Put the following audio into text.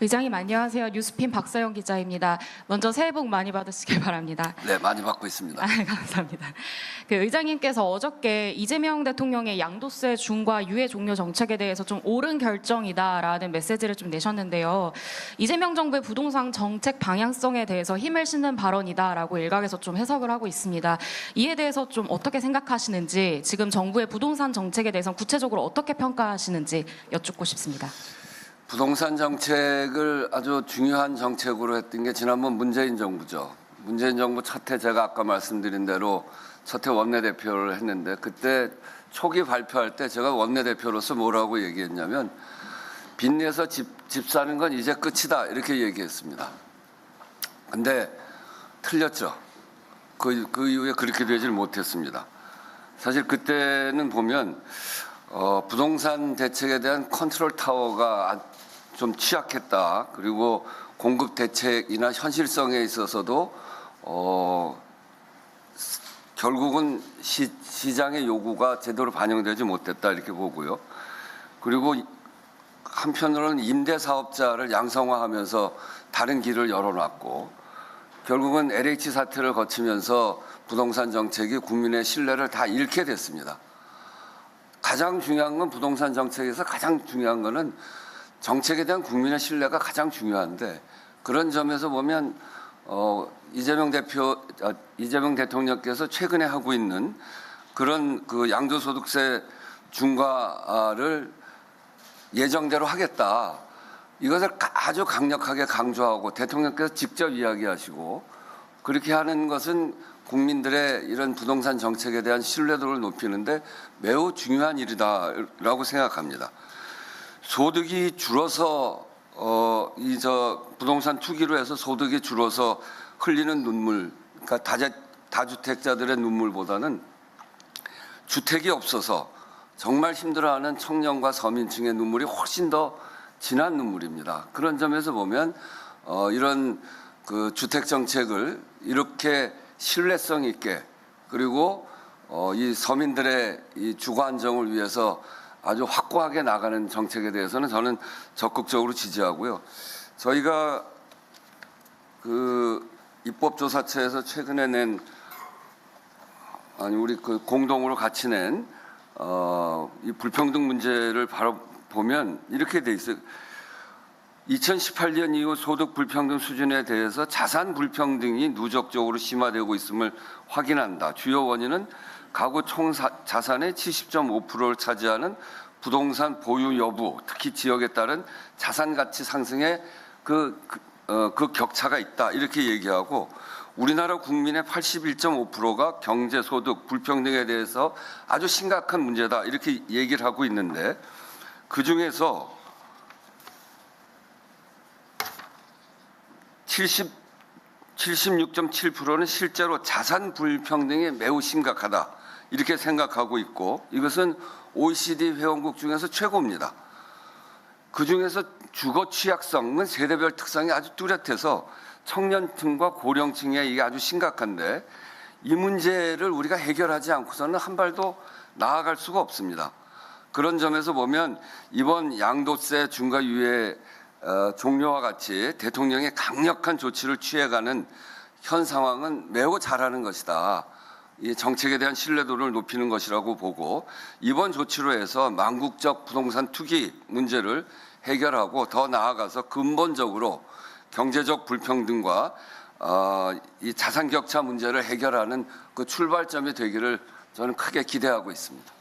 의장님 안녕하세요. 뉴스핀 박서영 기자입니다. 먼저 새해 복 많이 받으시길 바랍니다. 네, 많이 받고 있습니다. 감사합니다. 의장님께서 어저께 이재명 대통령의 양도세 중과 유예 종료 정책에 대해서 좀 옳은 결정이다라는 메시지를 좀 내셨는데요. 이재명 정부의 부동산 정책 방향성에 대해서 힘을 싣는 발언이다라고 일각에서 좀 해석을 하고 있습니다. 이에 대해서 좀 어떻게 생각하시는지, 지금 정부의 부동산 정책에 대해서 구체적으로 어떻게 평가하시는지 여쭙고 싶습니다. 부동산 정책을 아주 중요한 정책으로 했던 게 지난번 문재인 정부죠. 문재인 정부 첫 해 제가 아까 말씀드린 대로 첫 해 원내대표를 했는데, 그때 초기 발표할 때 제가 원내대표로서 뭐라고 얘기했냐면 빚내서 집 사는 건 이제 끝이다 이렇게 얘기했습니다. 근데 틀렸죠. 그 이후에 그렇게 되질 못했습니다. 사실 그때는 보면 부동산 대책에 대한 컨트롤 타워가 좀 취약했다. 그리고 공급 대책이나 현실성에 있어서도 결국은 시장의 요구가 제대로 반영되지 못했다 이렇게 보고요. 그리고 한편으로는 임대 사업자를 양성화하면서 다른 길을 열어놨고, 결국은 LH 사태를 거치면서 부동산 정책이 국민의 신뢰를 다 잃게 됐습니다. 가장 중요한 건 부동산 정책에서 가장 중요한 거는 정책에 대한 국민의 신뢰가 가장 중요한데, 그런 점에서 보면 이재명 대통령께서 최근에 하고 있는 그런 그 양도소득세 중과를 예정대로 하겠다, 이것을 아주 강력하게 강조하고 대통령께서 직접 이야기하시고, 그렇게 하는 것은 국민들의 이런 부동산 정책에 대한 신뢰도를 높이는데 매우 중요한 일이다라고 생각합니다. 소득이 줄어서 부동산 투기로 해서 소득이 줄어서 흘리는 눈물, 그러니까 다주택자들의 눈물보다는 주택이 없어서 정말 힘들어하는 청년과 서민층의 눈물이 훨씬 더 진한 눈물입니다. 그런 점에서 보면 이런 그 주택 정책을 이렇게 신뢰성 있게, 그리고 이 서민들의 이 주거 안정을 위해서 아주 확고하게 나가는 정책에 대해서는 저는 적극적으로 지지하고요. 저희가 그 입법조사처에서 최근에 우리 그 공동으로 같이 낸 이 불평등 문제를 바로 보면 이렇게 돼 있어요. 2018년 이후 소득 불평등 수준에 대해서 자산 불평등이 누적적으로 심화되고 있음을 확인한다. 주요 원인은 가구 총 자산의 70.5%를 차지하는 부동산 보유 여부, 특히 지역에 따른 자산 가치 상승의 그 격차가 있다 이렇게 얘기하고, 우리나라 국민의 81.5%가 경제 소득 불평등에 대해서 아주 심각한 문제다 이렇게 얘기를 하고 있는데, 그 중에서 76.7%는 실제로 자산 불평등이 매우 심각하다 이렇게 생각하고 있고, 이것은 OECD 회원국 중에서 최고입니다. 그 중에서 주거 취약성은 세대별 특성이 아주 뚜렷해서 청년층과 고령층에 이게 아주 심각한데, 이 문제를 우리가 해결하지 않고서는 한 발도 나아갈 수가 없습니다. 그런 점에서 보면 이번 양도세 중과 유예 종료와 같이 대통령이 강력한 조치를 취해가는 현 상황은 매우 잘하는 것이다. 이 정책에 대한 신뢰도를 높이는 것이라고 보고, 이번 조치로 해서 망국적 부동산 투기 문제를 해결하고 더 나아가서 근본적으로 경제적 불평등과 이 자산 격차 문제를 해결하는 그 출발점이 되기를 저는 크게 기대하고 있습니다.